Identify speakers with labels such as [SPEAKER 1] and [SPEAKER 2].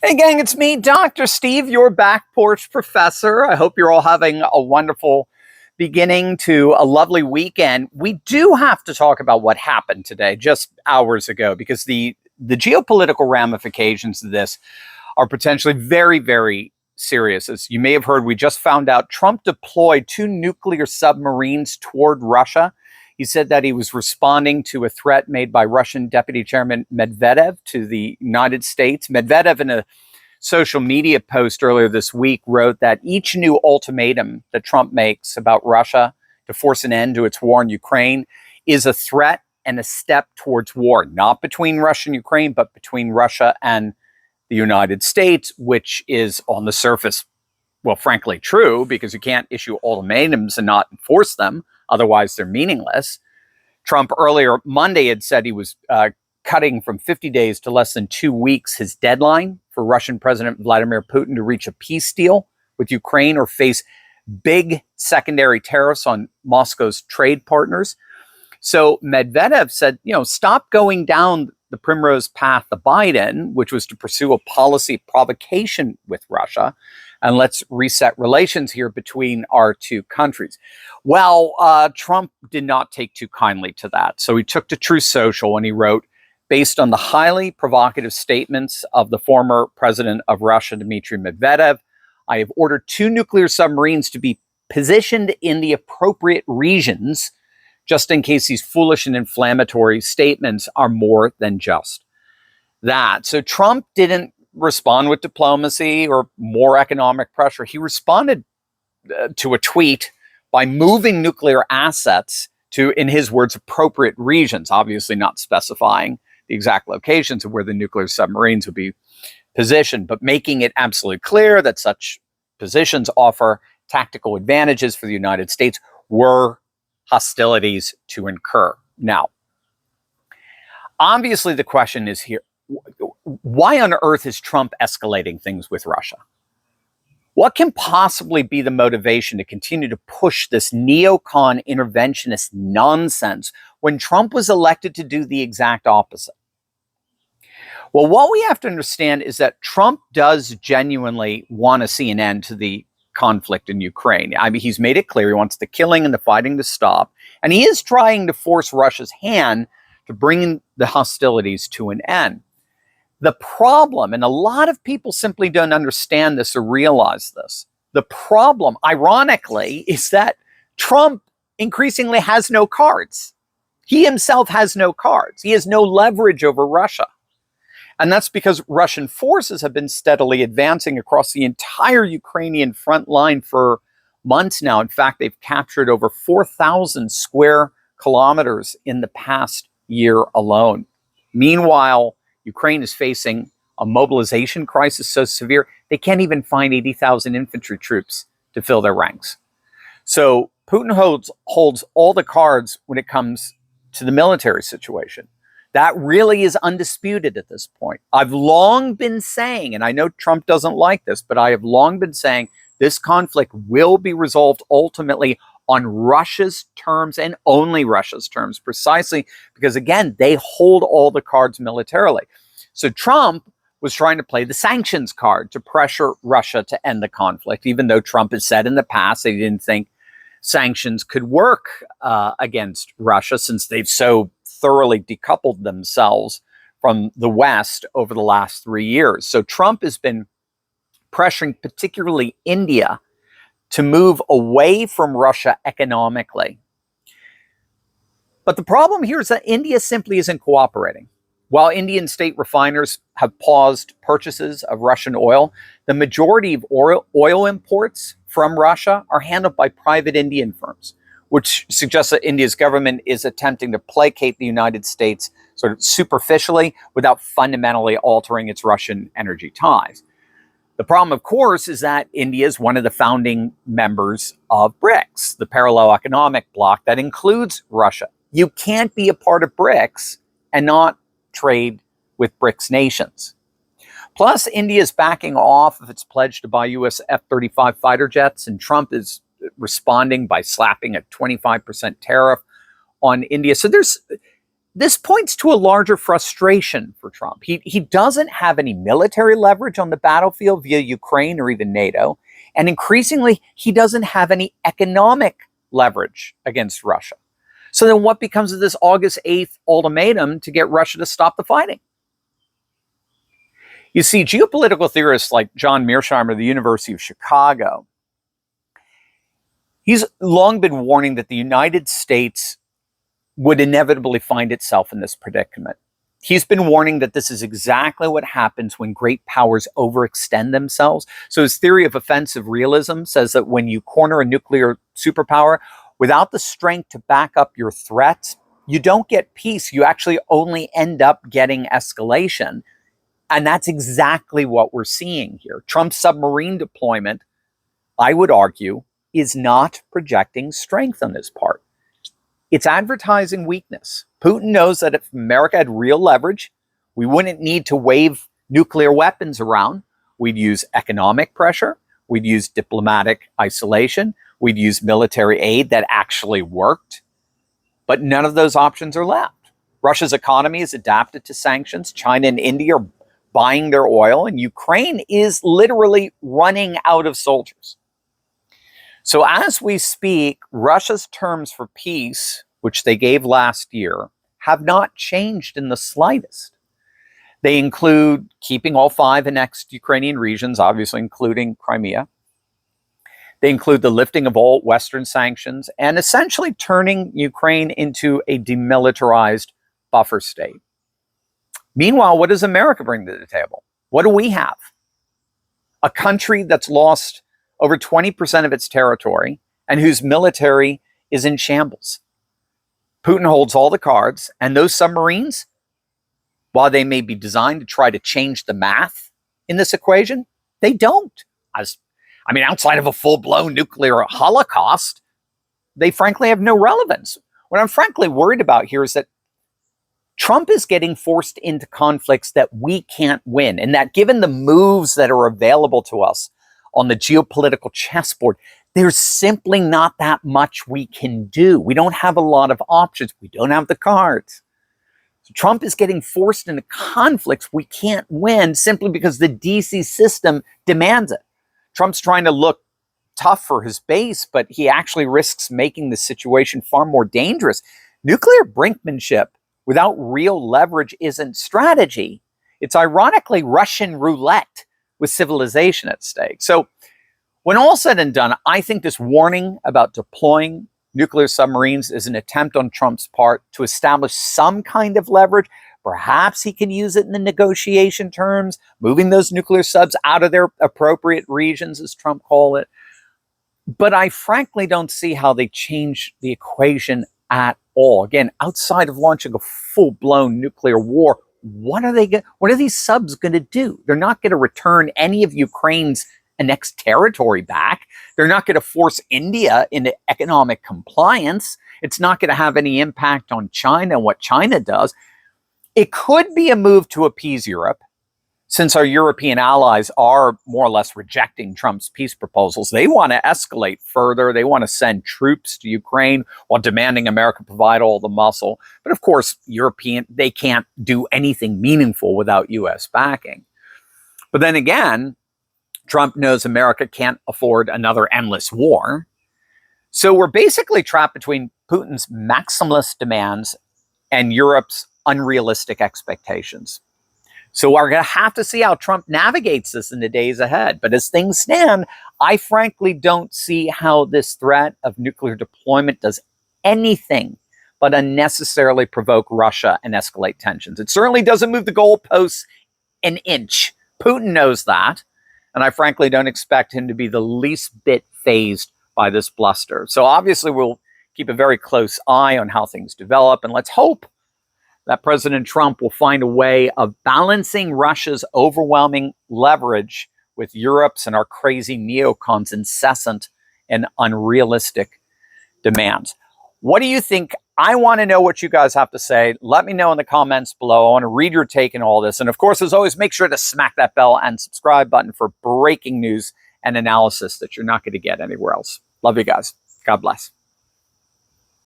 [SPEAKER 1] Hey, gang, it's me, Dr. Steve, your back porch professor. I hope you're all having a wonderful beginning to a lovely weekend. We do have to talk about what happened today, just hours ago, because the geopolitical ramifications of this are potentially very, very serious. As you may have heard, we just found out Trump deployed 2 nuclear submarines toward Russia. He said that he was responding to a threat made by Russian Deputy Chairman Medvedev to the United States. Medvedev, in a social media post earlier this week, wrote that each new ultimatum that Trump makes about Russia to force an end to its war in Ukraine is a threat and a step towards war, not between Russia and Ukraine, but between Russia and the United States, which is on the surface, well, frankly, true, because you can't issue ultimatums and not enforce them. Otherwise, they're meaningless. Trump earlier Monday had said he was cutting from 50 days to less than 2 weeks his deadline for Russian President Vladimir Putin to reach a peace deal with Ukraine or face big secondary tariffs on Moscow's trade partners. So Medvedev said, stop going down the primrose path of Biden, which was to pursue a policy of provocation with Russia, and let's reset relations here between our two countries. Well, Trump did not take too kindly to that. So he took to Truth Social and he wrote, based on the highly provocative statements of the former president of Russia, Dmitry Medvedev, I have ordered 2 nuclear submarines to be positioned in the appropriate regions, just in case these foolish and inflammatory statements are more than just that. So Trump didn't respond with diplomacy or more economic pressure. He responded to a tweet by moving nuclear assets to, in his words, appropriate regions, obviously not specifying the exact locations of where the nuclear submarines would be positioned, but making it absolutely clear that such positions offer tactical advantages for the United States were hostilities to incur. Now, obviously the question is here, why on earth is Trump escalating things with Russia? What can possibly be the motivation to continue to push this neocon interventionist nonsense when Trump was elected to do the exact opposite? Well, what we have to understand is that Trump does genuinely want to see an end to the conflict in Ukraine. I mean, he's made it clear he wants the killing and the fighting to stop, and he is trying to force Russia's hand to bring the hostilities to an end. The problem, and a lot of people simply don't understand this or realize this, the problem, ironically, is that Trump increasingly has no cards. He himself has no cards. He has no leverage over Russia. And that's because Russian forces have been steadily advancing across the entire Ukrainian front line for months now. In fact, they've captured over 4,000 square kilometers in the past year alone. Meanwhile, Ukraine is facing a mobilization crisis so severe, they can't even find 80,000 infantry troops to fill their ranks. So Putin holds all the cards when it comes to the military situation. That really is undisputed at this point. I've long been saying, and I know Trump doesn't like this, but I have long been saying this conflict will be resolved ultimately on Russia's terms and only Russia's terms, precisely because, again, they hold all the cards militarily. So Trump was trying to play the sanctions card to pressure Russia to end the conflict, even though Trump has said in the past that he didn't think sanctions could work against Russia since they've so thoroughly decoupled themselves from the West over the last 3 years. So Trump has been pressuring particularly India to move away from Russia economically. But the problem here is that India simply isn't cooperating. While Indian state refiners have paused purchases of Russian oil, the majority of oil imports from Russia are handled by private Indian firms, which suggests that India's government is attempting to placate the United States sort of superficially without fundamentally altering its Russian energy ties. The problem, of course, is that India is one of the founding members of BRICS, the parallel economic bloc that includes Russia. You can't be a part of BRICS and not trade with BRICS nations. Plus, India is backing off of its pledge to buy U.S. F-35 fighter jets, and Trump is responding by slapping a 25% tariff on India. So there's this points to a larger frustration for Trump. He doesn't have any military leverage on the battlefield via Ukraine or even NATO. And increasingly, he doesn't have any economic leverage against Russia. So then what becomes of this August 8th ultimatum to get Russia to stop the fighting? You see, geopolitical theorists like John Mearsheimer of the University of Chicago, he's long been warning that the United States would inevitably find itself in this predicament. He's been warning that this is exactly what happens when great powers overextend themselves. So his theory of offensive realism says that when you corner a nuclear superpower, without the strength to back up your threats, you don't get peace. You actually only end up getting escalation. And that's exactly what we're seeing here. Trump's submarine deployment, I would argue, is not projecting strength on his part. It's advertising weakness. Putin knows that if America had real leverage, we wouldn't need to wave nuclear weapons around. We'd use economic pressure. We'd use diplomatic isolation. We'd use military aid that actually worked. But none of those options are left. Russia's economy is adapted to sanctions. China and India are buying their oil, and Ukraine is literally running out of soldiers. So as we speak, Russia's terms for peace, which they gave last year, have not changed in the slightest. They include keeping all 5 annexed Ukrainian regions, obviously including Crimea. They include the lifting of all Western sanctions and essentially turning Ukraine into a demilitarized buffer state. Meanwhile, what does America bring to the table? What do we have? A country that's lost over 20% of its territory and whose military is in shambles. Putin holds all the cards, and those submarines, while they may be designed to try to change the math in this equation, they don't. Outside of a full-blown nuclear holocaust, they frankly have no relevance. What I'm frankly worried about here is that Trump is getting forced into conflicts that we can't win, and that given the moves that are available to us on the geopolitical chessboard, there's simply not that much we can do. We don't have a lot of options. We don't have the cards. So Trump is getting forced into conflicts we can't win simply because the DC system demands it. Trump's trying to look tough for his base, but he actually risks making the situation far more dangerous. Nuclear brinkmanship without real leverage isn't strategy. It's ironically Russian roulette with civilization at stake. So when all said and done, I think this warning about deploying nuclear submarines is an attempt on Trump's part to establish some kind of leverage. Perhaps he can use it in the negotiation terms, moving those nuclear subs out of their appropriate regions, as Trump called it. But I frankly don't see how they change the equation at all. Again, outside of launching a full-blown nuclear war, what are these subs going to do? They're not going to return any of Ukraine's annexed territory back. They're not going to force India into economic compliance. It's not going to have any impact on China and what China does. It could be a move to appease Europe, since our European allies are more or less rejecting Trump's peace proposals. They want to escalate further. They want to send troops to Ukraine while demanding America provide all the muscle. But of course, they can't do anything meaningful without U.S. backing. But then again, Trump knows America can't afford another endless war. So we're basically trapped between Putin's maximalist demands and Europe's unrealistic expectations. So we're going to have to see how Trump navigates this in the days ahead. But as things stand, I frankly don't see how this threat of nuclear deployment does anything but unnecessarily provoke Russia and escalate tensions. It certainly doesn't move the goalposts an inch. Putin knows that. And I frankly don't expect him to be the least bit fazed by this bluster. So obviously we'll keep a very close eye on how things develop. And let's hope that President Trump will find a way of balancing Russia's overwhelming leverage with Europe's and our crazy neocons' incessant and unrealistic demands. What do you think? I want to know what you guys have to say. Let me know in the comments below. I want to read your take on all this. And of course, as always, make sure to smack that bell and subscribe button for breaking news and analysis that you're not going to get anywhere else. Love you guys. God bless.